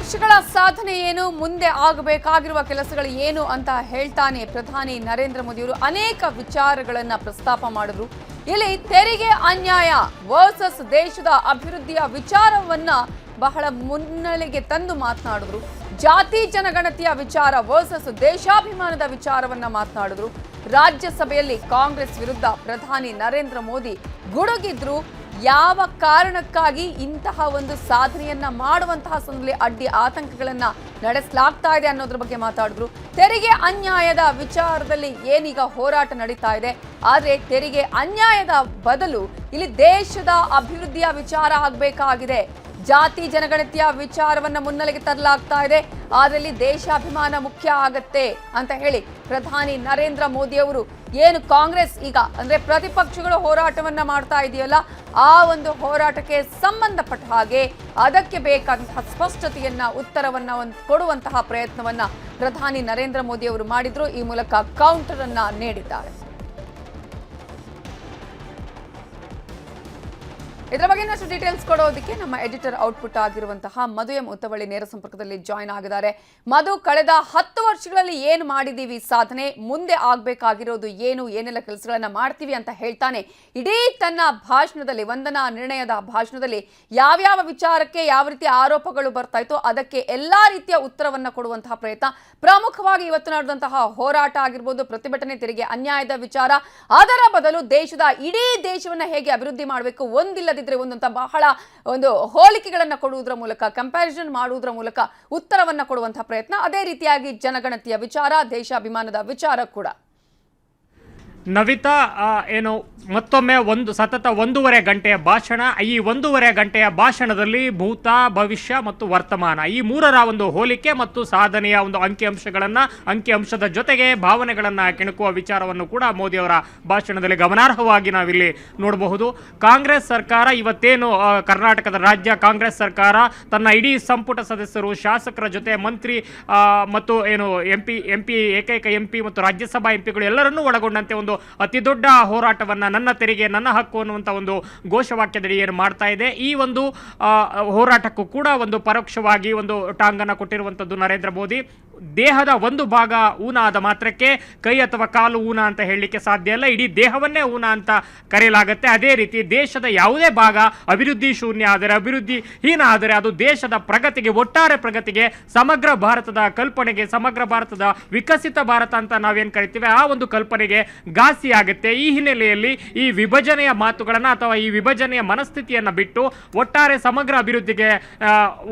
ಪ್ರತಿಪಕ್ಷಗಳ ಸಾಧನೆ ಏನು, ಮುಂದೆ ಆಗಬೇಕಾಗಿರುವ ಕೆಲಸಗಳು ಏನು ಅಂತ ಹೇಳ್ತಾನೆ ಪ್ರಧಾನಿ ನರೇಂದ್ರ ಮೋದಿಯವರು ಅನೇಕ ವಿಚಾರಗಳನ್ನ ಪ್ರಸ್ತಾಪ ಮಾಡಿದ್ರು. ಇಲ್ಲಿ ತೆರಿಗೆ ಅನ್ಯಾಯ ವರ್ಸಸ್ ದೇಶದ ಅಭಿವೃದ್ಧಿಯ ವಿಚಾರವನ್ನ ಬಹಳ ಮುನ್ನೆಲೆಗೆ ತಂದು ಮಾತನಾಡಿದ್ರು. ಜಾತಿ ಜನಗಣತಿಯ ವಿಚಾರ ವರ್ಸಸ್ ದೇಶಾಭಿಮಾನದ ವಿಚಾರವನ್ನ ಮಾತನಾಡಿದ್ರು. ರಾಜ್ಯಸಭೆಯಲ್ಲಿ ಕಾಂಗ್ರೆಸ್ ವಿರುದ್ಧ ಪ್ರಧಾನಿ ನರೇಂದ್ರ ಮೋದಿ ಗುಡುಗಿದ್ರು. ಯಾವ ಕಾರಣಕ್ಕಾಗಿ ಇಂತಹ ಒಂದು ಸಾಧನೆಯನ್ನ ಮಾಡುವಂತಹ ಸಂದರ್ಭದಲ್ಲಿ ಅಡ್ಡಿ ಆತಂಕಗಳನ್ನ ನಡೆಸಲಾಗ್ತಾ ಇದೆ ಅನ್ನೋದ್ರ ಬಗ್ಗೆ ಮಾತಾಡಿದ್ರು. ತೆರಿಗೆ ಅನ್ಯಾಯದ ವಿಚಾರದಲ್ಲಿ ಏನೀಗ ಹೋರಾಟ ನಡೀತಾ ಇದೆ, ಆದ್ರೆ ತೆರಿಗೆ ಅನ್ಯಾಯದ ಬದಲು ಇಲ್ಲಿ ದೇಶದ ಅಭಿವೃದ್ಧಿಯ ವಿಚಾರ ಆಗಬೇಕಾಗಿದೆ. ಜಾತಿ ಜನಗಣತಿಯ ವಿಚಾರವನ್ನ ಮುನ್ನೆಲೆಗೆ ತರಲಾಗ್ತಾ ಇದೆ, ಅದರಲ್ಲಿ ದೇಶಾಭಿಮಾನ ಮುಖ್ಯ ಆಗತ್ತೆ ಅಂತ ಹೇಳಿ ಪ್ರಧಾನಿ ನರೇಂದ್ರ ಮೋದಿ ಅವರು ಏನು ಕಾಂಗ್ರೆಸ್ ಈಗ ಅಂದ್ರೆ ಪ್ರತಿಪಕ್ಷಗಳು ಹೋರಾಟವನ್ನ ಮಾಡ್ತಾ ಇದೆಯಲ್ಲ, ಆ ಒಂದು ಹೋರಾಟಕ್ಕೆ ಸಂಬಂಧಪಟ್ಟ ಹಾಗೆ ಅದಕ್ಕೆ ಬೇಕಾದಂತಹ ಸ್ಪಷ್ಟತೆಯನ್ನ ಉತ್ತರವನ್ನ ಕೊಡುವಂತಹ ಪ್ರಯತ್ನವನ್ನ ಪ್ರಧಾನಿ ನರೇಂದ್ರ ಮೋದಿ ಅವರು ಮಾಡಿದ್ರು. ಈ ಮೂಲಕ ಕೌಂಟರ್ ಅನ್ನ ನೀಡಿದ್ದಾರೆ. ಇದರ ಬಗ್ಗೆ ಇನ್ನಷ್ಟು ಡೀಟೇಲ್ಸ್ ಕೊಡೋದಕ್ಕೆ ನಮ್ಮ ಎಡಿಟರ್ ಔಟ್ಪುಟ್ ಆಗಿರುವಂತಹ ಮಧು ಎಂ ಉತ್ತವಳ್ಳಿ ನೇರ ಸಂಪರ್ಕದಲ್ಲಿ ಜಾಯ್ನ್ ಆಗಿದ್ದಾರೆ. ಮಧು, ಕಳೆದ 10 ವರ್ಷಗಳಲ್ಲಿ ಏನು ಮಾಡಿದೀವಿ ಸಾಧನೆ, ಮುಂದೆ ಆಗ್ಬೇಕಾಗಿರೋದು ಏನು, ಏನೆಲ್ಲ ಕೆಲಸಗಳನ್ನ ಮಾಡ್ತೀವಿ ಅಂತ ಹೇಳ್ತಾನೆ ಇಡೀ ತನ್ನ ಭಾಷಣದಲ್ಲಿ, ವಂದನಾ ನಿರ್ಣಯದ ಭಾಷಣದಲ್ಲಿ ಯಾವ್ಯಾವ ವಿಚಾರಕ್ಕೆ ಯಾವ ರೀತಿಯ ಆರೋಪಗಳು ಬರ್ತಾ ಇತ್ತು ಅದಕ್ಕೆ ಎಲ್ಲಾ ರೀತಿಯ ಉತ್ತರವನ್ನ ಕೊಡುವಂತಹ ಪ್ರಯತ್ನ. ಪ್ರಮುಖವಾಗಿ ಇವತ್ತು ನಡೆದಂತಹ ಹೋರಾಟ ಆಗಿರ್ಬೋದು, ಪ್ರತಿಭಟನೆ, ತೆರಿಗೆ ಅನ್ಯಾಯದ ವಿಚಾರ, ಅದರ ಬದಲು ದೇಶದ ಇಡೀ ದೇಶವನ್ನ ಹೇಗೆ ಅಭಿವೃದ್ಧಿ ಮಾಡಬೇಕು, ಒಂದಿಲ್ಲದಿದ್ರೆ ಒಂದಂತ ಬಹಳ ಒಂದು ಹೋಲಿಕೆಗಳನ್ನ ಕೊಡುವುದರ ಮೂಲಕ, ಕಂಪ್ಯಾರಿಸನ್ ಮಾಡುವುದರ ಮೂಲಕ ಉತ್ತರವನ್ನ ಕೊಡುವಂತಹ ಪ್ರಯತ್ನ. ಅದೇ ರೀತಿಯಾಗಿ ಜನಗಣತಿಯ ವಿಚಾರ, ದೇಶಾಭಿಮಾನದ ವಿಚಾರ ಕೂಡ. ನವಿತಾ, ಏನು ಮತ್ತೊಮ್ಮೆ ಸತತ 1.5 ಗಂಟೆಯ ಭಾಷಣ. ಈ 1.5 ಗಂಟೆಯ ಭಾಷಣದಲ್ಲಿ ಭೂತ, ಭವಿಷ್ಯ ಮತ್ತು ವರ್ತಮಾನ ಈ ಮೂರರ ಒಂದು ಹೋಲಿಕೆ ಮತ್ತು ಸಾಧನೆಯ ಒಂದು ಅಂಕಿಅಂಶದ ಜೊತೆಗೆ ಭಾವನೆಗಳನ್ನು ಕೆಣಕುವ ವಿಚಾರವನ್ನು ಕೂಡ ಮೋದಿ ಅವರ ಭಾಷಣದಲ್ಲಿ ಗಮನಾರ್ಹವಾಗಿ ನಾವಿಲ್ಲಿ ನೋಡಬಹುದು. ಕಾಂಗ್ರೆಸ್ ಸರ್ಕಾರ ಇವತ್ತೇನು ಕರ್ನಾಟಕದ ರಾಜ್ಯ ಕಾಂಗ್ರೆಸ್ ಸರ್ಕಾರ ತನ್ನ ಇಡೀ ಸಂಪುಟ ಸದಸ್ಯರು, ಶಾಸಕರ ಜೊತೆ ಮಂತ್ರಿ ಮತ್ತು ಏನು ಏಕೈಕ ಎಂಪಿ ಮತ್ತು ರಾಜ್ಯಸಭಾ ಎಂಪಿಗಳು ಎಲ್ಲರನ್ನೂ ಒಳಗೊಂಡಂತೆ ಒಂದು ಅತಿ ದೊಡ್ಡ ಹೋರಾಟವನ್ನ ನನ್ನ ತೆರಿಗೆ ನನ್ನ ಹಕ್ಕು ಅನ್ನುವಂಥ ಒಂದು ಘೋಷವಾಕ್ಯದಡಿ ಏನು ಮಾಡ್ತಾ ಇದೆ. ಈ ಒಂದು ಹೋರಾಟಕ್ಕೂ ಕೂಡ ಒಂದು ಪರೋಕ್ಷವಾಗಿ ಒಂದು ಟಾಂಗನ್ನು ಕೊಟ್ಟಿರುವಂಥದ್ದು ನರೇಂದ್ರ ಮೋದಿ. ದೇಹದ ಒಂದು ಭಾಗ ಊನ ಆದ ಮಾತ್ರಕ್ಕೆ ಕೈ ಅಥವಾ ಕಾಲು ಊನ ಅಂತ ಹೇಳಲಿಕ್ಕೆ ಸಾಧ್ಯ ಇಲ್ಲ, ಇಡೀ ದೇಹವನ್ನೇ ಊನ ಅಂತ ಕರೆಯಲಾಗುತ್ತೆ. ಅದೇ ರೀತಿ ದೇಶದ ಯಾವುದೇ ಭಾಗ ಅಭಿವೃದ್ಧಿ ಶೂನ್ಯ ಆದರೆ, ಅಭಿವೃದ್ಧಿ ಹೀನ ಆದರೆ ಅದು ದೇಶದ ಪ್ರಗತಿಗೆ, ಒಟ್ಟಾರೆ ಪ್ರಗತಿಗೆ, ಸಮಗ್ರ ಭಾರತದ ಕಲ್ಪನೆಗೆ, ಸಮಗ್ರ ಭಾರತದ ವಿಕಸಿತ ಭಾರತ ಅಂತ ನಾವೇನು ಕರಿತೀವಿ ಆ ಒಂದು ಕಲ್ಪನೆಗೆ ಘಾಸಿ ಆಗುತ್ತೆ. ಈ ಹಿನ್ನೆಲೆಯಲ್ಲಿ ಈ ವಿಭಜನೆಯ ಮಾತುಗಳನ್ನು ಅಥವಾ ಈ ವಿಭಜನೆಯ ಮನಸ್ಥಿತಿಯನ್ನು ಬಿಟ್ಟು ಒಟ್ಟಾರೆ ಸಮಗ್ರ ಅಭಿವೃದ್ಧಿಗೆ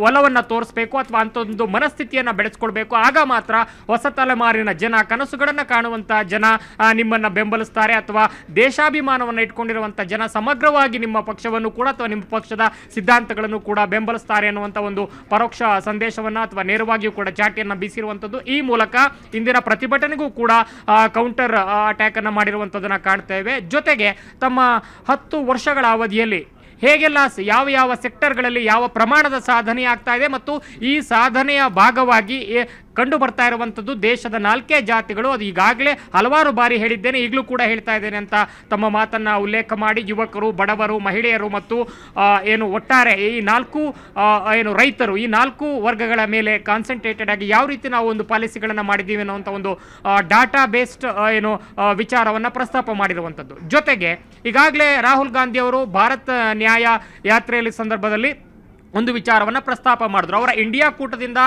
ಒಲವನ್ನು ತೋರಿಸಬೇಕು ಅಥವಾ ಅಂತ ಒಂದು ಮನಸ್ಥಿತಿಯನ್ನು ಬೆಳೆಸ್ಕೊಳ್ಬೇಕು. ಆಗ ಮಾತ್ರ ಹೊಸ ತಲೆಮಾರಿನ ಜನ, ಕನಸುಗಳನ್ನು ಕಾಣುವಂಥ ಜನ ನಿಮ್ಮನ್ನು ಬೆಂಬಲಿಸ್ತಾರೆ, ಅಥವಾ ದೇಶಾಭಿಮಾನವನ್ನು ಇಟ್ಕೊಂಡಿರುವಂಥ ಜನ ಸಮಗ್ರವಾಗಿ ನಿಮ್ಮ ಪಕ್ಷವನ್ನು ಕೂಡ ಅಥವಾ ನಿಮ್ಮ ಪಕ್ಷದ ಸಿದ್ಧಾಂತಗಳನ್ನು ಕೂಡ ಬೆಂಬಲಿಸ್ತಾರೆ ಅನ್ನುವಂಥ ಒಂದು ಪರೋಕ್ಷ ಸಂದೇಶವನ್ನು ಅಥವಾ ನೇರವಾಗಿಯೂ ಕೂಡ ಚಾಟಿಯನ್ನು ಬೀಸಿರುವಂಥದ್ದು. ಈ ಮೂಲಕ ಇಂದಿನ ಪ್ರತಿಭಟನೆಗೂ ಕೂಡ ಕೌಂಟರ್ ಅಟ್ಯಾಕ್ ಅನ್ನು ಮಾಡಿರುವಂಥದ್ದನ್ನು ಕಾಣ್ತೇವೆ. ಜೊತೆಗೆ ತಮ್ಮ 10 ವರ್ಷಗಳ ಅವಧಿಯಲ್ಲಿ ಹೇಗೆಲ್ಲ ಯಾವ ಸೆಕ್ಟರ್ಗಳಲ್ಲಿ ಯಾವ ಪ್ರಮಾಣದ ಸಾಧನೆ ಆಗ್ತಾ ಇದೆ ಮತ್ತು ಈ ಸಾಧನೆಯ ಭಾಗವಾಗಿ ಕಂಡು ಬರ್ತಾ ಇರುವಂಥದ್ದು ದೇಶದ 4 ಜಾತಿಗಳು, ಅದು ಈಗಾಗಲೇ ಹಲವಾರು ಬಾರಿ ಹೇಳಿದ್ದೇನೆ, ಈಗಲೂ ಕೂಡ ಹೇಳ್ತಾ ಇದ್ದೇನೆ ಅಂತ ತಮ್ಮ ಮಾತನ್ನು ಉಲ್ಲೇಖ ಮಾಡಿ ಯುವಕರು, ಬಡವರು, ಮಹಿಳೆಯರು ಮತ್ತು ಏನು ಒಟ್ಟಾರೆ ಈ 4 ರೈತರು, ಈ 4 ವರ್ಗಗಳ ಮೇಲೆ ಕಾನ್ಸಂಟ್ರೇಟೆಡ್ ಆಗಿ ಯಾವ ರೀತಿ ನಾವು ಒಂದು ಪಾಲಿಸಿಗಳನ್ನು ಮಾಡಿದ್ದೀವಿ ಅನ್ನೋಂಥ ಒಂದು ಡಾಟಾ ಬೇಸ್ಡ್ ವಿಚಾರವನ್ನು ಪ್ರಸ್ತಾಪ ಮಾಡಿರುವಂಥದ್ದು. ಜೊತೆಗೆ ಈಗಾಗಲೇ ರಾಹುಲ್ ಗಾಂಧಿ ಅವರು ಭಾರತ ನ್ಯಾಯ ಯಾತ್ರೆಯಲ್ಲಿ ಸಂದರ್ಭದಲ್ಲಿ ಒಂದು ವಿಚಾರವನ್ನು ಪ್ರಸ್ತಾಪ ಮಾಡಿದ್ರು. ಅವರ ಇಂಡಿಯಾ ಕೂಟದಿಂದ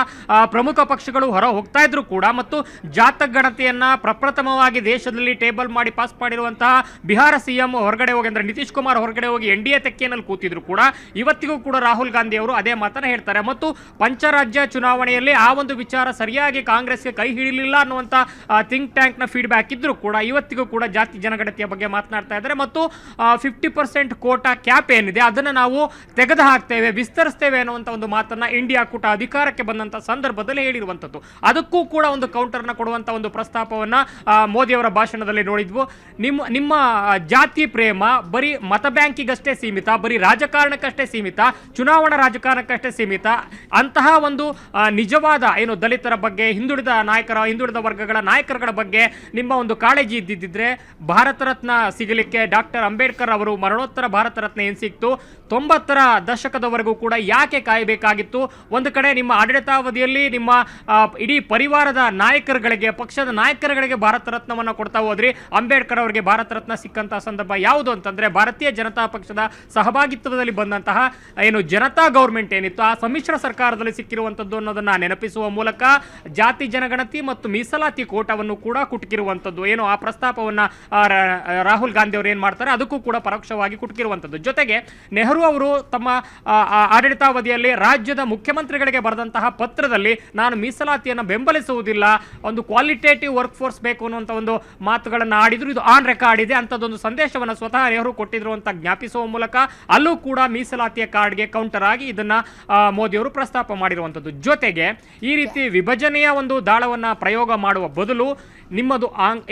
ಪ್ರಮುಖ ಪಕ್ಷಗಳು ಹೊರ ಹೋಗ್ತಾ ಇದ್ರು ಕೂಡ ಮತ್ತು ಜಾತಕ ಗಣತಿಯನ್ನು ಪ್ರಪ್ರಥಮವಾಗಿ ದೇಶದಲ್ಲಿ ಟೇಬಲ್ ಮಾಡಿ ಪಾಸ್ ಮಾಡಿರುವಂತಹ ಬಿಹಾರ ಸಿಎಂ ಹೊರಗಡೆ ಹೋಗಿ, ಅಂದರೆ ನಿತೀಶ್ ಕುಮಾರ್ ಹೊರಗಡೆ ಹೋಗಿ NDA ತೆಕ್ಕೆನಲ್ಲಿ ಕೂತಿದ್ರು ಕೂಡ ಇವತ್ತಿಗೂ ಕೂಡ ರಾಹುಲ್ ಗಾಂಧಿ ಅವರು ಅದೇ ಮಾತನ್ನು ಹೇಳ್ತಾರೆ. ಮತ್ತು ಪಂಚರಾಜ್ಯ ಚುನಾವಣೆಯಲ್ಲಿ ಆ ಒಂದು ವಿಚಾರ ಸರಿಯಾಗಿ ಕಾಂಗ್ರೆಸ್ಗೆ ಕೈ ಹಿಡಿಲಿಲ್ಲ ಅನ್ನುವಂಥ ಥಿಂಕ್ ಟ್ಯಾಂಕ್ನ ಫೀಡ್ಬ್ಯಾಕ್ ಇದ್ರೂ ಕೂಡ ಇವತ್ತಿಗೂ ಕೂಡ ಜಾತಿ ಜನಗಣತಿಯ ಬಗ್ಗೆ ಮಾತನಾಡ್ತಾ ಇದ್ದಾರೆ. ಮತ್ತು 50% ಕೋಟಾ ಕ್ಯಾಪ್ ಏನಿದೆ ಅದನ್ನು ನಾವು ತೆಗೆದು ಹಾಕ್ತೇವೆ, ವಿಸ್ತರಿಸ್ತೇವೆ ಅನ್ನುವಂಥ ಒಂದು ಮಾತನ್ನ ಇಂಡಿಯಾ ಕೂಟ ಅಧಿಕಾರಕ್ಕೆ ಬಂದಂತ ಸಂದರ್ಭದಲ್ಲಿ ಹೇಳಿರುವಂಥದ್ದು. ಅದಕ್ಕೂ ಕೂಡ ಒಂದು ಕೌಂಟರ್ನ ಕೊಡುವಂತ ಒಂದು ಪ್ರಸ್ತಾಪವನ್ನ ಮೋದಿ ಅವರ ಭಾಷಣದಲ್ಲಿ ನೋಡಿದ್ವು. ನಿಮ್ಮ ಜಾತಿ ಪ್ರೇಮ ಬರೀ ಮತ ಬ್ಯಾಂಕಿಗಷ್ಟೇ ಸೀಮಿತ, ಬರೀ ರಾಜಕಾರಣಕ್ಕಷ್ಟೇ ಸೀಮಿತ, ಚುನಾವಣಾ ರಾಜಕಾರಣಕ್ಕಷ್ಟೇ ಸೀಮಿತ. ಅಂತಹ ಒಂದು ನಿಜವಾದ ಏನು ದಲಿತರ ಬಗ್ಗೆ, ಹಿಂದುಳಿದ ವರ್ಗಗಳ ನಾಯಕರುಗಳ ಬಗ್ಗೆ ನಿಮ್ಮ ಒಂದು ಕಾಳಜಿ ಇದ್ದಿದ್ದರೆ ಭಾರತ ರತ್ನ ಸಿಗಲಿಕ್ಕೆ ಡಾಕ್ಟರ್ ಅಂಬೇಡ್ಕರ್ ಅವರು ಮರಣೋತ್ತರ ಭಾರತ ರತ್ನ ಏನು ಸಿಕ್ತು 90ರ ದಶಕದವರೆಗೂ ಕೂಡ ಯಾಕೆ ಕಾಯಬೇಕಾಗಿತ್ತು? ಒಂದು ಕಡೆ ನಿಮ್ಮ ಆಡಳಿತಾವಧಿಯಲ್ಲಿ ನಿಮ್ಮ ಇಡೀ ಪರಿವಾರದ ನಾಯಕರುಗಳಿಗೆ, ಪಕ್ಷದ ನಾಯಕರುಗಳಿಗೆ ಭಾರತ ರತ್ನವನ್ನು ಕೊಡ್ತಾ ಹೋದ್ರಿ. ಅಂಬೇಡ್ಕರ್ ಅವರಿಗೆ ಭಾರತ ರತ್ನ ಸಿಕ್ಕಂತಹ ಸಂದರ್ಭ ಯಾವುದು ಅಂತಂದ್ರೆ ಭಾರತೀಯ ಜನತಾ ಪಕ್ಷದ ಸಹಭಾಗಿತ್ವದಲ್ಲಿ ಬಂದಂತಹ ಏನು ಜನತಾ ಗೌರ್ಮೆಂಟ್ ಏನಿತ್ತು ಆ ಸಮ್ಮಿಶ್ರ ಸರ್ಕಾರದಲ್ಲಿ ಸಿಕ್ಕಿರುವಂತದ್ದು ಅನ್ನೋದನ್ನ ನೆನಪಿಸುವ ಮೂಲಕ ಜಾತಿ ಜನಗಣತಿ ಮತ್ತು ಮೀಸಲಾತಿ ಕೋಟಾವನ್ನು ಕೂಡ ಕುಟುಕಿರುವಂತದ್ದು ಏನು ಆ ಪ್ರಸ್ತಾಪವನ್ನ ರಾಹುಲ್ ಗಾಂಧಿ ಅವರು ಏನ್ ಮಾಡ್ತಾರೆ ಅದಕ್ಕೂ ಕೂಡ ಪರೋಕ್ಷವಾಗಿ ಕುಟುಕಿರುವಂತದ್ದು. ಜೊತೆಗೆ ನೆಹರು ಅವರು ತಮ್ಮ ಆಡಳಿತಾವಧಿಯಲ್ಲಿ ರಾಜ್ಯದ ಮುಖ್ಯಮಂತ್ರಿಗಳಿಗೆ ಬರೆದಂತಹ ಪತ್ರದಲ್ಲಿ ನಾನು ಮೀಸಲಾತಿಯನ್ನು ಬೆಂಬಲಿಸುವುದಿಲ್ಲ, ಒಂದು ಕ್ವಾಲಿಟೇಟಿವ್ ವರ್ಕ್ ಫೋರ್ಸ್ ಬೇಕು ಅನ್ನುವಂಥ ಒಂದು ಮಾತುಗಳನ್ನು ಆಡಿದ್ರು. ಇದು ಆನ್ ರೆಕಾರ್ಡ್ ಇದೆ. ಅಂಥದ್ದೊಂದು ಸಂದೇಶವನ್ನು ಸ್ವತಃ ನೆಹರು ಕೊಟ್ಟಿದ್ರು ಅಂತ ಜ್ಞಾಪಿಸುವ ಮೂಲಕ ಅಲ್ಲೂ ಕೂಡ ಮೀಸಲಾತಿಯ ಕಾರ್ಡ್ಗೆ ಕೌಂಟರ್ ಆಗಿ ಇದನ್ನ ಮೋದಿಯವರು ಪ್ರಸ್ತಾಪ ಮಾಡಿರುವಂಥದ್ದು. ಜೊತೆಗೆ ಈ ರೀತಿ ವಿಭಜನೆಯ ಒಂದು ದಾಳವನ್ನ ಪ್ರಯೋಗ ಮಾಡುವ ಬದಲು ನಿಮ್ಮದು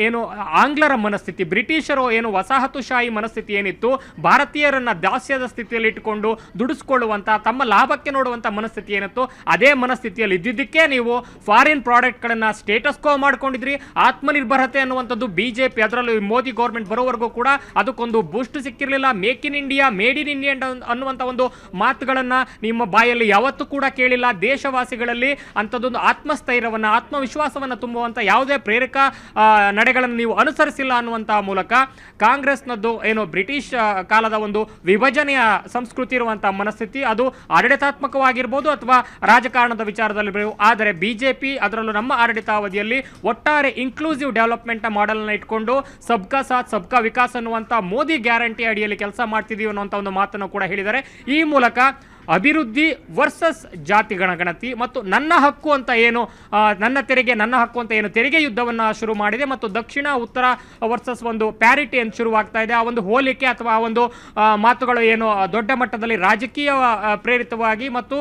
ಏನು ಆಂಗ್ಲರ ಮನಸ್ಥಿತಿ, ಬ್ರಿಟಿಷರು ಏನು ವಸಾಹತುಶಾಹಿ ಮನಸ್ಥಿತಿ ಏನಿತ್ತು, ಭಾರತೀಯರನ್ನ ದಾಸ್ಯದ ಸ್ಥಿತಿಯಲ್ಲಿ ಇಟ್ಟುಕೊಂಡು ದುಡಿಸ್ಕೊಳ್ಳುವಂಥ ತಮ್ಮ ಲಾಭಕ್ಕೆ ನೋಡುವಂಥ ಮನಸ್ಥಿತಿ ಏನಿತ್ತು ಅದೇ ಮನಸ್ಥಿತಿಯಲ್ಲಿ ಇದ್ದಿದ್ದಕ್ಕೆ ನೀವು ಫಾರಿನ್ ಪ್ರಾಡಕ್ಟ್ಗಳನ್ನು ಸ್ಟೇಟಸ್ ಕೋ ಮಾಡ್ಕೊಂಡಿದ್ರಿ. ಆತ್ಮನಿರ್ಭರತೆ ಅನ್ನುವಂಥದ್ದು ಬಿಜೆಪಿ, ಅದರಲ್ಲೂ ಮೋದಿ ಗೌರ್ಮೆಂಟ್ ಬರೋವರೆಗೂ ಕೂಡ ಅದಕ್ಕೊಂದು ಬೂಸ್ಟ್ ಸಿಕ್ಕಿರಲಿಲ್ಲ. Make in India, made in India ಅನ್ನುವಂಥ ಒಂದು ಮಾತುಗಳನ್ನು ನಿಮ್ಮ ಬಾಯಲ್ಲಿ ಯಾವತ್ತೂ ಕೂಡ ಕೇಳಿಲ್ಲ. ದೇಶವಾಸಿಗಳಲ್ಲಿ ಅಂಥದ್ದೊಂದು ಆತ್ಮಸ್ಥೈರ್ಯವನ್ನು, ಆತ್ಮವಿಶ್ವಾಸವನ್ನು ತುಂಬುವಂಥ ಯಾವುದೇ ಪ್ರೇರಕ ನಡೆಗಳನ್ನು ನೀವು ಅನುಸರಿಸಿಲ್ಲ ಅನ್ನುವಂತಹ ಮೂಲಕ ಕಾಂಗ್ರೆಸ್ನದ್ದು ಏನು ಬ್ರಿಟಿಷ್ ಕಾಲದ ಒಂದು ವಿಭಜನೆಯ ಸಂಸ್ಕೃತಿ ಇರುವಂತಹ ಮನಸ್ಥಿತಿ ಅದು ಆಡಳಿತಾತ್ಮಕವಾಗಿರ್ಬೋದು ಅಥವಾ ರಾಜಕಾರಣದ ವಿಚಾರದಲ್ಲಿ, ಆದರೆ ಬಿಜೆಪಿ ಅದರಲ್ಲೂ ನಮ್ಮ ಆಡಳಿತಾವಧಿಯಲ್ಲಿ ಒಟ್ಟಾರೆ ಇನ್ಕ್ಲೂಸಿವ್ ಡೆವಲಪ್ಮೆಂಟ್ ಮಾಡೆಲ್ ನ ಇಟ್ಕೊಂಡು ಸಬ್ಕಾ ಸಾಥ್ ಸಬ್ಕಾ ವಿಕಾಸ್ ಅನ್ನುವಂಥ ಮೋದಿ ಗ್ಯಾರಂಟಿ ಅಡಿಯಲ್ಲಿ ಕೆಲಸ ಮಾಡ್ತಿದೀವಿ ಅನ್ನುವಂಥ ಒಂದು ಮಾತನ್ನು ಕೂಡ ಹೇಳಿದ್ದಾರೆ. ಈ ಮೂಲಕ ಅಭಿವೃದ್ಧಿ ವರ್ಸಸ್ ಜಾತಿ ಗಣಗಣತಿ ಮತ್ತು ನನ್ನ ಹಕ್ಕು ಅಂತ ಏನು ನನ್ನ ತೆರಿಗೆ ನನ್ನ ಹಕ್ಕು ಅಂತ ಏನು ತೆರಿಗೆ ಯುದ್ಧವನ್ನು ಶುರು ಮಾಡಿದೆ ಮತ್ತು ದಕ್ಷಿಣ ಉತ್ತರ ವರ್ಸಸ್ ಒಂದು ಪ್ಯಾರಿಟಿ ಅಂತ ಶುರುವಾಗ್ತಾ ಇದೆ. ಆ ಒಂದು ಹೋಲಿಕೆ ಅಥವಾ ಆ ಒಂದು ಮಾತುಗಳು ಏನು ದೊಡ್ಡ ಮಟ್ಟದಲ್ಲಿ ರಾಜಕೀಯ ಪ್ರೇರಿತವಾಗಿ ಮತ್ತು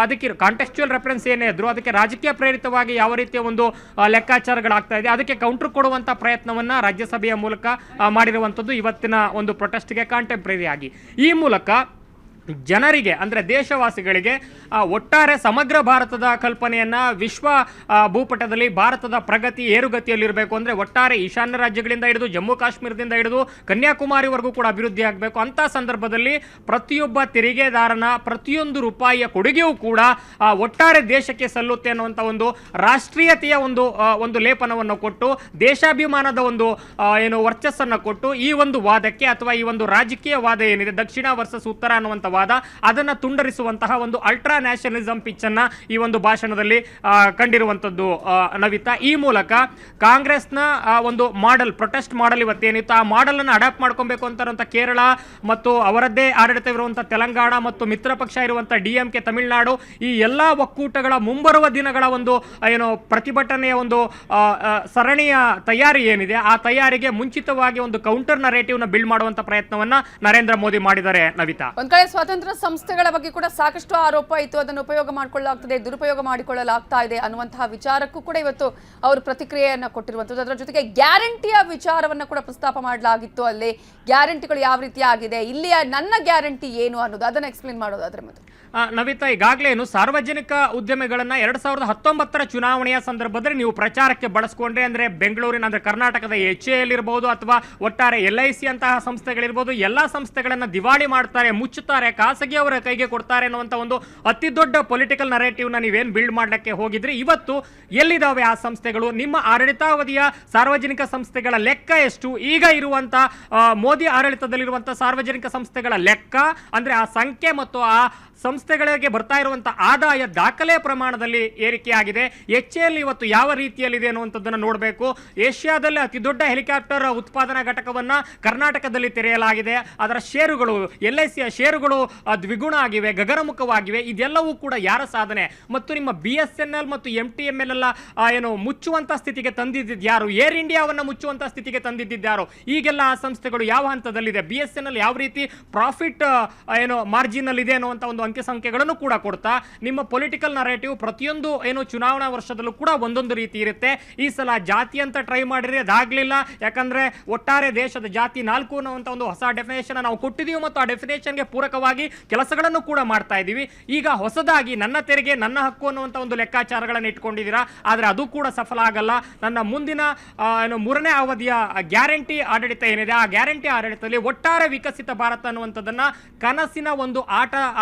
ಅದಕ್ಕೆ ಕಾಂಟೆಕ್ಸ್ಚುಯಲ್ ರೆಫರೆನ್ಸ್ ಏನೇ ಇದ್ರು ಅದಕ್ಕೆ ರಾಜಕೀಯ ಪ್ರೇರಿತವಾಗಿ ಯಾವ ರೀತಿಯ ಒಂದು ಲೆಕ್ಕಾಚಾರಗಳಾಗ್ತಾ ಇದೆ ಅದಕ್ಕೆ ಕೌಂಟರ್ ಕೊಡುವಂಥ ಪ್ರಯತ್ನವನ್ನು ರಾಜ್ಯಸಭೆಯ ಮೂಲಕ ಮಾಡಿರುವಂಥದ್ದು ಇವತ್ತಿನ ಒಂದು ಪ್ರೊಟೆಸ್ಟ್ಗೆ ಕಾಂಟೆಂಪ್ರರಿ ಆಗಿ. ಈ ಮೂಲಕ ಜನರಿಗೆ ಅಂದರೆ ದೇಶವಾಸಿಗಳಿಗೆ ಒಟ್ಟಾರೆ ಸಮಗ್ರ ಭಾರತದ ಕಲ್ಪನೆಯನ್ನು ವಿಶ್ವ ಭೂಪಟದಲ್ಲಿ ಭಾರತದ ಪ್ರಗತಿ ಏರುಗತಿಯಲ್ಲಿರಬೇಕು ಅಂದರೆ ಒಟ್ಟಾರೆ ಈಶಾನ್ಯ ರಾಜ್ಯಗಳಿಂದ ಹಿಡಿದು ಜಮ್ಮು ಕಾಶ್ಮೀರದಿಂದ ಹಿಡಿದು ಕನ್ಯಾಕುಮಾರಿವರೆಗೂ ಕೂಡ ಅಭಿವೃದ್ಧಿ ಆಗಬೇಕು. ಅಂಥ ಸಂದರ್ಭದಲ್ಲಿ ಪ್ರತಿಯೊಬ್ಬ ತೆರಿಗೆದಾರನ ಪ್ರತಿಯೊಂದು ರೂಪಾಯಿಯ ಕೊಡುಗೆಯೂ ಕೂಡ ಒಟ್ಟಾರೆ ದೇಶಕ್ಕೆ ಸಲ್ಲುತ್ತೆ ಅನ್ನುವಂಥ ಒಂದು ರಾಷ್ಟ್ರೀಯತೆಯ ಒಂದು ಲೇಪನವನ್ನು ಕೊಟ್ಟು ದೇಶಾಭಿಮಾನದ ಒಂದು ಏನು ವರ್ಚಸ್ಸನ್ನು ಕೊಟ್ಟು ಈ ಒಂದು ವಾದಕ್ಕೆ ಅಥವಾ ಈ ಒಂದು ರಾಜಕೀಯ ವಾದ ಏನಿದೆ ದಕ್ಷಿಣ ವರ್ಸಸ್ ಉತ್ತರ ಅನ್ನುವಂಥ ವಾದ ಅದನ್ನು ತುಂಡರಿಸುವಂತಹ ಒಂದು ಅಲ್ಟ್ರಾ ನ್ಯಾಷನಲಿಸಂ ಪಿಚ್ ಅನ್ನ ಈ ಒಂದು ಭಾಷಣದಲ್ಲಿ ಕಂಡಿರುವಂಥದ್ದು ನವಿತಾ. ಈ ಮೂಲಕ ಕಾಂಗ್ರೆಸ್ನ ಒಂದು ಮಾಡೆಲ್ ಪ್ರೊಟೆಸ್ಟ್ ಮಾಡೆಲ್ ಇವತ್ತೇನಿತ್ತು ಆ ಮಾಡೆಲ್ ಅನ್ನು ಅಡಾಪ್ಟ್ ಮಾಡ್ಕೊಬೇಕು ಅಂತ ಕೇರಳ ಮತ್ತು ಅವರದ್ದೇ ಆಡಳಿತವಿರುವಂಥ ತೆಲಂಗಾಣ ಮತ್ತು ಮಿತ್ರ ಪಕ್ಷ ಇರುವಂಥ DMK ತಮಿಳುನಾಡು ಈ ಎಲ್ಲ ಒಕ್ಕೂಟಗಳ ಮುಂಬರುವ ದಿನಗಳ ಒಂದು ಏನು ಪ್ರತಿಭಟನೆಯ ಒಂದು ಸರಣಿಯ ತಯಾರಿ ಏನಿದೆ ಆ ತಯಾರಿಗೆ ಮುಂಚಿತವಾಗಿ ಒಂದು ಕೌಂಟರ್ ನರೇಟಿವ್ ನ ಬಿಲ್ಡ್ ಮಾಡುವಂತ ಪ್ರಯತ್ನವನ್ನ ನರೇಂದ್ರ ಮೋದಿ ಮಾಡಿದ್ದಾರೆ ನವಿತಾ. ಒಂದ್ ಕಡೆ ಸ್ವತಂತ್ರ ಸಂಸ್ಥೆಗಳ ಬಗ್ಗೆ ಕೂಡ ಸಾಕಷ್ಟು ಆರೋಪ ಇತ್ತು, ಅದನ್ನು ಉಪಯೋಗ ಮಾಡಿಕೊಳ್ಳಲಾಗ್ತದೆ, ದುರುಪಯೋಗ ಮಾಡಿಕೊಳ್ಳಲಾಗ್ತಾ ಇದೆ ಅನ್ನುವಂತಹ ವಿಚಾರಕ್ಕೂ ಕೂಡ ಇವತ್ತು ಅವರು ಪ್ರತಿಕ್ರಿಯೆಯನ್ನ ಕೊಟ್ಟಿರುವಂತದ್ದು. ಅದರ ಜೊತೆಗೆ ಗ್ಯಾರಂಟಿಯ ವಿಚಾರವನ್ನ ಕೂಡ ಪ್ರಸ್ತಾಪ ಮಾಡಲಾಗಿತ್ತು. ಅಲ್ಲಿ ಗ್ಯಾರಂಟಿಗಳು ಯಾವ ರೀತಿ ಆಗಿದೆ, ಇಲ್ಲಿಯ ನನ್ನ ಗ್ಯಾರಂಟಿ ಏನು ಅನ್ನೋದು ಅದನ್ನ ಎಕ್ಸ್ಪ್ಲೇನ್ ಮಾಡೋದು ಅದರ ಮತ್ತೆ ನವಿತಾ. ಈಗಾಗಲೇ ಸಾರ್ವಜನಿಕ ಉದ್ಯಮಿಗಳನ್ನ 2019 ಚುನಾವಣೆಯ ಸಂದರ್ಭದಲ್ಲಿ ನೀವು ಪ್ರಚಾರಕ್ಕೆ ಬಳಸ್ಕೊಂಡ್ರೆ ಅಂದ್ರೆ ಬೆಂಗಳೂರಿನ ಅಂದ್ರೆ ಕರ್ನಾಟಕದ HAL ಇರಬಹುದು ಅಥವಾ ಒಟ್ಟಾರೆ LIC ಅಂತಹ ಸಂಸ್ಥೆಗಳಿರ್ಬೋದು ಎಲ್ಲ ಸಂಸ್ಥೆಗಳನ್ನ ದಿವಾಳಿ ಮಾಡ್ತಾರೆ, ಮುಚ್ಚುತ್ತಾರೆ, ಖಾಸಗಿಯವರ ಕೈಗೆ ಕೊಡ್ತಾರೆ ಅನ್ನುವಂಥ ಒಂದು ಅತಿ ದೊಡ್ಡ ಪೊಲಿಟಿಕಲ್ ನರೇಟಿವ್ನ ನೀವೇನು ಬಿಲ್ಡ್ ಮಾಡಲಿಕ್ಕೆ ಹೋಗಿದ್ರಿ. ಇವತ್ತು ಎಲ್ಲಿದ್ದಾವೆ ಆ ಸಂಸ್ಥೆಗಳು? ನಿಮ್ಮ ಆಡಳಿತಾವಧಿಯ ಸಾರ್ವಜನಿಕ ಸಂಸ್ಥೆಗಳ ಲೆಕ್ಕ ಎಷ್ಟು? ಈಗ ಇರುವಂತ ಮೋದಿ ಆಡಳಿತದಲ್ಲಿರುವಂಥ ಸಾರ್ವಜನಿಕ ಸಂಸ್ಥೆಗಳ ಲೆಕ್ಕ ಅಂದ್ರೆ ಆ ಸಂಖ್ಯೆ ಮತ್ತು ಆ ಸಂಸ್ಥೆಗಳಿಗೆ ಬರ್ತಾ ಇರುವಂತಹ ಆದಾಯ ದಾಖಲೆ ಪ್ರಮಾಣದಲ್ಲಿ ಏರಿಕೆಯಾಗಿದೆ. HAL ಇವತ್ತು ಯಾವ ರೀತಿಯಲ್ಲಿದೆ ಅನ್ನುವಂಥದ್ದನ್ನು ನೋಡಬೇಕು. ಏಷ್ಯಾದಲ್ಲೇ ಅತಿ ದೊಡ್ಡ ಹೆಲಿಕಾಪ್ಟರ್ ಉತ್ಪಾದನಾ ಘಟಕವನ್ನ ಕರ್ನಾಟಕದಲ್ಲಿ ತೆರೆಯಲಾಗಿದೆ. ಅದರ ಷೇರುಗಳು LICಯ ಷೇರುಗಳು ದ್ವಿಗುಣ ಆಗಿವೆ, ಗಗನಮುಖವಾಗಿವೆ. ಇದೆಲ್ಲವೂ ಕೂಡ ಯಾರ ಸಾಧನೆ? ಮತ್ತು ನಿಮ್ಮ BSNL ಮತ್ತು MTML ಎಲ್ಲ ಏನು ಮುಚ್ಚುವಂತ ಸ್ಥಿತಿಗೆ ತಂದಿದ್ದಾರು? ಏರ್ ಇಂಡಿಯಾವನ್ನ ಮುಚ್ಚುವಂತ ಸ್ಥಿತಿಗೆ ತಂದಿದ್ದಾರು? ಈಗೆಲ್ಲ ಆ ಸಂಸ್ಥೆಗಳು ಯಾವ ಹಂತದಲ್ಲಿದೆ? BSNL ಯಾವ ರೀತಿ ಪ್ರಾಫಿಟ್ ಏನು ಮಾರ್ಜಿನ್ ಅಲ್ಲಿ ಇದೆ ಅನ್ನುವಂಥ ಒಂದು ಅಂಕಿ ಸಂಖ್ಯೆಗಳನ್ನು ಕೂಡ ಕೊಡ್ತಾ ನಿಮ್ಮ ಪೊಲಿಟಿಕಲ್ ನರೇಟಿವ್ ಪ್ರತಿಯೊಂದು ಏನು ಚುನಾವಣಾ ವರ್ಷದಲ್ಲೂ ಕೂಡ ಒಂದೊಂದು ರೀತಿ ಇರುತ್ತೆ. ಈ ಸಲ ಜಾತಿ ಅಂತ ಟ್ರೈ ಮಾಡಿದ್ರೆ ಅದಾಗ್ಲಿಲ್ಲ. ಯಾಕಂದ್ರೆ ಒಟ್ಟಾರೆ ದೇಶದ ಜಾತಿ 4 ಅನ್ನುವಂಥ ಒಂದು ಹೊಸ ಡೆಫಿನೇಷನ್ ನಾವು ಕೊಟ್ಟಿದ್ದೀವಿ ಮತ್ತು ಆ ಡೆಫಿನೇಷನ್ಗೆ ಪೂರಕವಾಗಿ ವಿರುದ್ಧವಾಗಿ ಕೆಲಸಗಳನ್ನು ಕೂಡ ಮಾಡ್ತಾ ಇದ್ದೀವಿ. ಈಗ ಹೊಸದಾಗಿ ನನ್ನ ತೆರಿಗೆ ನನ್ನ ಹಕ್ಕು ಅನ್ನುವಂಥ ಒಂದು ಲೆಕ್ಕಾಚಾರಗಳನ್ನು ಇಟ್ಕೊಂಡಿದ್ದೀರಾ, ಆದರೆ ಅದು ಕೂಡ ಸಫಲ ಆಗಲ್ಲ. ನನ್ನ ಮುಂದಿನ ಮೂರನೇ ಅವಧಿಯ ಗ್ಯಾರಂಟಿ ಆಡಳಿತ ಏನಿದೆ, ಆ ಗ್ಯಾರಂಟಿ ಆಡಳಿತದಲ್ಲಿ ಒಟ್ಟಾರೆ ವಿಕಸಿತ ಭಾರತ ಅನ್ನುವಂಥದ್ದನ್ನ ಕನಸಿನ ಒಂದು ಆಟ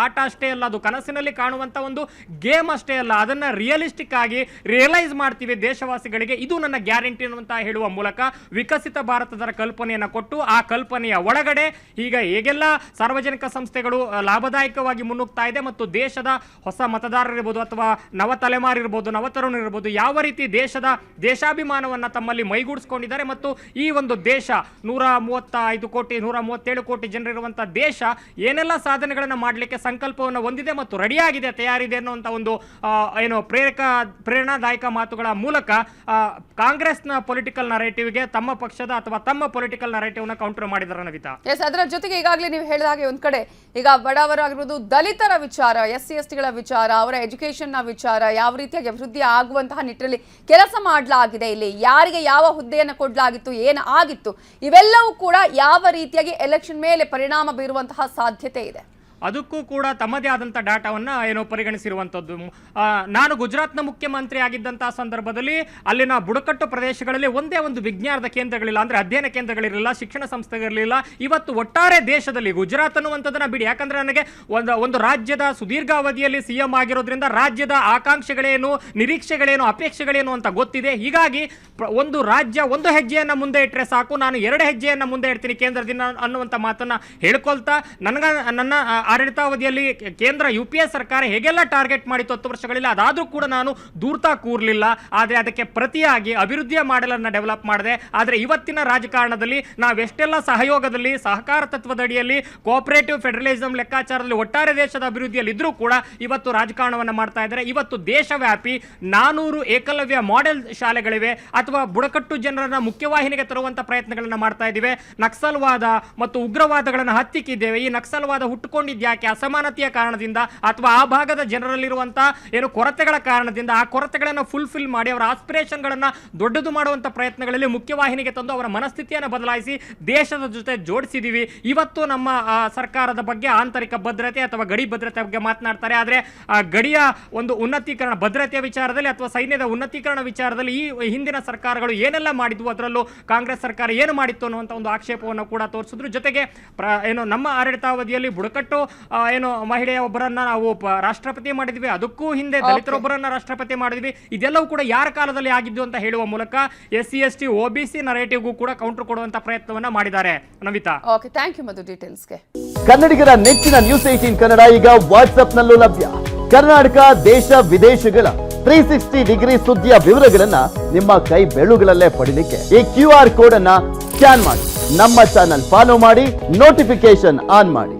ಅಷ್ಟೇ ಅಲ್ಲ, ಅದು ಕನಸಿನಲ್ಲಿ ಕಾಣುವಂತ ಒಂದು ಗೇಮ್ ಅಷ್ಟೇ ಅಲ್ಲ, ಅದನ್ನ ರಿಯಲಿಸ್ಟಿಕ್ ಆಗಿ ರಿಯಲೈಸ್ ಮಾಡ್ತೀವಿ ದೇಶವಾಸಿಗಳಿಗೆ, ಇದು ನನ್ನ ಗ್ಯಾರಂಟಿ ಅನ್ನುವಂತ ಹೇಳುವ ಮೂಲಕ ವಿಕಸಿತ ಭಾರತದ ಕಲ್ಪನೆಯನ್ನು ಕೊಟ್ಟು ಆ ಕಲ್ಪನೆಯ ಒಳಗಡೆ ಈಗ ಹೇಗೆಲ್ಲ ಸಾರ್ವಜನಿಕ ಸಂಸ್ಥೆಗಳು ಲಾಭದಾಯಕವಾಗಿ ಮುನ್ನುಗ್ತಾ ಇದೆ ಮತ್ತು ದೇಶದ ಹೊಸ ಮತದಾರರಿರ್ಬೋದು ಅಥವಾ ನವ ತಲೆಮಾರು ಇರ್ಬೋದು, ನವತರುಣರಿರ್ಬೋದು, ಯಾವ ರೀತಿ ದೇಶದ ದೇಶಾಭಿಮಾನವನ್ನ ತಮ್ಮಲ್ಲಿ ಮೈಗೂಡಿಸ್ಕೊಂಡಿದ್ದಾರೆ ಮತ್ತು ಈ ಒಂದು ದೇಶ 135 ಕೋಟಿ 137 ಕೋಟಿ ಜನರಿರುವಂತಹ ದೇಶ ಏನೆಲ್ಲ ಸಾಧನೆಗಳನ್ನು ಮಾಡಲಿಕ್ಕೆ ಸಂಕಲ್ಪವನ್ನು ಹೊಂದಿದೆ ಮತ್ತು ರೆಡಿಯಾಗಿದೆ, ತಯಾರಿದೆ ಅನ್ನುವಂಥ ಒಂದು ಪ್ರೇರಣಾದಾಯಕ ಮಾತುಗಳ ಮೂಲಕ ಕಾಂಗ್ರೆಸ್ನ ಪೊಲಿಟಿಕಲ್ ನರೇಟಿವ್ಗೆ ತಮ್ಮ ಪಕ್ಷದ ಅಥವಾ ತಮ್ಮ ಪೊಲಿಟಿಕಲ್ ನರೇಟಿವ್ನ ಕೌಂಟರ್ ಮಾಡಿದ್ದಾರೆ ನವಿತಾ. ಅದರ ಜೊತೆಗೆ ಈಗಾಗಲೇ ನೀವು ಹೇಳಿದ ಹಾಗೆ ಒಂದ್ ಕಡೆ ಈಗ ಬಡವರಾಗಿರ್ಬೋದು, ದಲಿತರ ವಿಚಾರ, SC/ST ಗಳ ವಿಚಾರ, ಅವರ ಎಜುಕೇಶನ್ ನ ವಿಚಾರ, ಯಾವ ರೀತಿಯಾಗಿ ಅಭಿವೃದ್ಧಿ ಆಗುವಂತಹ ನಿಟ್ಟಿನಲ್ಲಿ ಕೆಲಸ ಮಾಡಲಾಗಿದೆ, ಇಲ್ಲಿ ಯಾರಿಗೆ ಯಾವ ಹುದ್ದೆಯನ್ನು ಕೊಡಲಾಗಿತ್ತು, ಏನು ಆಗಿತ್ತು, ಇವೆಲ್ಲವೂ ಕೂಡ ಯಾವ ರೀತಿಯಾಗಿ ಎಲೆಕ್ಷನ್ ಮೇಲೆ ಪರಿಣಾಮ ಬೀರುವಂತಹ ಸಾಧ್ಯತೆ ಇದೆ. ಅದಕ್ಕೂ ಕೂಡ ತಮ್ಮದೇ ಆದಂಥ ಡಾಟಾವನ್ನು ಪರಿಗಣಿಸಿರುವಂಥದ್ದು. ನಾನು ಗುಜರಾತ್ನ ಮುಖ್ಯಮಂತ್ರಿ ಆಗಿದ್ದಂತಹ ಸಂದರ್ಭದಲ್ಲಿ ಅಲ್ಲಿನ ಬುಡಕಟ್ಟು ಪ್ರದೇಶಗಳಲ್ಲಿ ಒಂದೇ ಒಂದು ವಿಜ್ಞಾನದ ಕೇಂದ್ರಗಳಿಲ್ಲ, ಅಂದರೆ ಅಧ್ಯಯನ ಕೇಂದ್ರಗಳಿರಲಿಲ್ಲ, ಶಿಕ್ಷಣ ಸಂಸ್ಥೆಗಳಿರಲಿಲ್ಲ. ಇವತ್ತು ಒಟ್ಟಾರೆ ದೇಶದಲ್ಲಿ ಗುಜರಾತ್ ಅನ್ನುವಂಥದ್ದನ್ನ ಬಿಡಿ, ಯಾಕಂದ್ರೆ ನನಗೆ ಒಂದು ರಾಜ್ಯದ ಸುದೀರ್ಘ ಅವಧಿಯಲ್ಲಿ CM ಆಗಿರೋದ್ರಿಂದ ರಾಜ್ಯದ ಆಕಾಂಕ್ಷೆಗಳೇನು, ನಿರೀಕ್ಷೆಗಳೇನು, ಅಪೇಕ್ಷೆಗಳೇನು ಅಂತ ಗೊತ್ತಿದೆ. ಹೀಗಾಗಿ ಒಂದು ರಾಜ್ಯ ಒಂದು ಹೆಜ್ಜೆಯನ್ನು ಮುಂದೆ ಇಟ್ಟರೆ ಸಾಕು, ನಾನು 2 ಹೆಜ್ಜೆಯನ್ನು ಮುಂದೆ ಇಡ್ತೀನಿ ಕೇಂದ್ರದಿಂದ ಅನ್ನುವಂಥ ಮಾತನ್ನ ಹೇಳ್ಕೊಳ್ತಾ ನನ್ನ ಆಡಳಿತಾವಧಿಯಲ್ಲಿ ಕೇಂದ್ರ UPA ಸರ್ಕಾರ ಹೇಗೆಲ್ಲ ಟಾರ್ಗೆಟ್ ಮಾಡಿತ್ತು 10 ವರ್ಷಗಳಲ್ಲಿ, ಅದಾದ್ರೂ ಕೂಡ ನಾನು ದೂರ್ತಾ ಕೂರ್ಲಿಲ್ಲ. ಆದರೆ ಅದಕ್ಕೆ ಪ್ರತಿಯಾಗಿ ಅಭಿವೃದ್ಧಿಯ ಮಾಡೆಲ್ ಡೆವಲಪ್ ಮಾಡಿದೆ. ಆದರೆ ಇವತ್ತಿನ ರಾಜಕಾರಣದಲ್ಲಿ ನಾವೆಷ್ಟೆಲ್ಲ ಸಹಯೋಗದಲ್ಲಿ, ಸಹಕಾರ ತತ್ವದಡಿಯಲ್ಲಿ, ಕೋಆಪರೇಟಿವ್ ಫೆಡರಲಿಸಂ ಲೆಕ್ಕಾಚಾರದಲ್ಲಿ ಒಟ್ಟಾರೆ ದೇಶದ ಅಭಿವೃದ್ಧಿಯಲ್ಲಿ ಇದ್ರೂ ಕೂಡ ಇವತ್ತು ರಾಜಕಾರಣವನ್ನು ಮಾಡ್ತಾ ಇದ್ದಾರೆ. ಇವತ್ತು ದೇಶವ್ಯಾಪಿ 400 ಏಕಲವ್ಯ ಮಾಡೆಲ್ ಶಾಲೆಗಳಿವೆ, ಅಥವಾ ಬುಡಕಟ್ಟು ಜನರನ್ನ ಮುಖ್ಯವಾಹಿನಿಗೆ ತರುವಂತ ಪ್ರಯತ್ನಗಳನ್ನ ಮಾಡ್ತಾ ಇದ್ದೀವಿ. ನಕ್ಸಲ್ವಾದ ಮತ್ತು ಉಗ್ರವಾದಗಳನ್ನು ಹತ್ತಿಕ್ಕಿದ್ದೇವೆ. ಈ ನಕ್ಸಲ್ವಾದ ಹುಟ್ಟುಕೊಂಡಿದ್ದ ಯಾಕೆ? ಅಸಮಾನತೆಯ ಕಾರಣದಿಂದ ಅಥವಾ ಆ ಭಾಗದ ಜನರಲ್ಲಿರುವಂತಹ ಕೊರತೆಗಳ ಕಾರಣದಿಂದ. ಆ ಕೊರತೆಗಳನ್ನು ಫುಲ್ಫಿಲ್ ಮಾಡಿ ಅವರ ಆಸ್ಪಿರೇಷನ್ಗಳನ್ನು ದೊಡ್ಡದು ಮಾಡುವಂಥ ಪ್ರಯತ್ನಗಳಲ್ಲಿ ಮುಖ್ಯವಾಹಿನಿಗೆ ತಂದು ಅವರ ಮನಸ್ಥಿತಿಯನ್ನು ಬದಲಾಯಿಸಿ ದೇಶದ ಜೊತೆ ಜೋಡಿಸಿದ್ದೀವಿ. ಇವತ್ತು ನಮ್ಮ ಸರ್ಕಾರದ ಬಗ್ಗೆ ಆಂತರಿಕ ಭದ್ರತೆ ಅಥವಾ ಗಡಿ ಭದ್ರತೆ ಬಗ್ಗೆ ಮಾತನಾಡ್ತಾರೆ, ಆದರೆ ಗಡಿಯ ಒಂದು ಉನ್ನತೀಕರಣ, ಭದ್ರತೆಯ ವಿಚಾರದಲ್ಲಿ ಅಥವಾ ಸೈನ್ಯದ ಉನ್ನತೀಕರಣ ವಿಚಾರದಲ್ಲಿ ಈ ಹಿಂದಿನ ಸರ್ಕಾರಗಳು ಏನೆಲ್ಲ ಮಾಡಿದ್ವು, ಅದರಲ್ಲೂ ಕಾಂಗ್ರೆಸ್ ಸರ್ಕಾರ ಏನು ಮಾಡಿತ್ತು ಅನ್ನುವಂಥ ಒಂದು ಆಕ್ಷೇಪವನ್ನು ಕೂಡ ತೋರಿಸಿದ್ರು. ಜೊತೆಗೆ ನಮ್ಮ ಆಡಳಿತಾವಧಿಯಲ್ಲಿ ಬುಡಕಟ್ಟು ಮಹಿಳೆಯ ಒಬ್ಬರನ್ನ ನಾವು ರಾಷ್ಟ್ರಪತಿ ಮಾಡಿದ್ವಿ, ಅದಕ್ಕೂ ಹಿಂದೆ ದಲಿತರೊಬ್ಬರನ್ನ ರಾಷ್ಟ್ರಪತಿ ಮಾಡಿದ್ವಿ. ಇದೆಲ್ಲವೂ ಕೂಡ ಯಾರ ಕಾಲದಲ್ಲಿ ಆಗಿದ್ದು ಅಂತ ಹೇಳುವ ಮೂಲಕ SC/ST OBC ನರೇಟಿವ್ಗೂ ಕೂಡ ಕೌಂಟರ್ ಕೊಡುವಂತ ಪ್ರಯತ್ನವನ್ನ ಮಾಡಿದ್ದಾರೆ. ನವಿತಾ, ಓಕೆ, ಥ್ಯಾಂಕ್ ಯು ಮಧು ಡೀಟೇಲ್ಸ್ಗೆ. ಕನ್ನಡಿಗರ ನೆಚ್ಚಿನ ನ್ಯೂಸ್ 18 ಕನ್ನಡ ಈಗ ವಾಟ್ಸ್ಆಪ್ ನಲ್ಲೂ ಲಭ್ಯ. ಕರ್ನಾಟಕ, ದೇಶ ವಿದೇಶಗಳ 360 ಡಿಗ್ರಿ ಸುದ್ದಿಯ ವಿವರಗಳನ್ನ ನಿಮ್ಮ ಕೈ ಬೆರಳುಗಳಲ್ಲೇ ಪಡಿಲಿಕ್ಕೆ ಈ QR ಕೋಡ್ ಅನ್ನ ಸ್ಕ್ಯಾನ್ ಮಾಡಿ, ನಮ್ಮ ಚಾನಲ್ ಫಾಲೋ ಮಾಡಿ, ನೋಟಿಫಿಕೇಶನ್ ಆನ್ ಮಾಡಿ.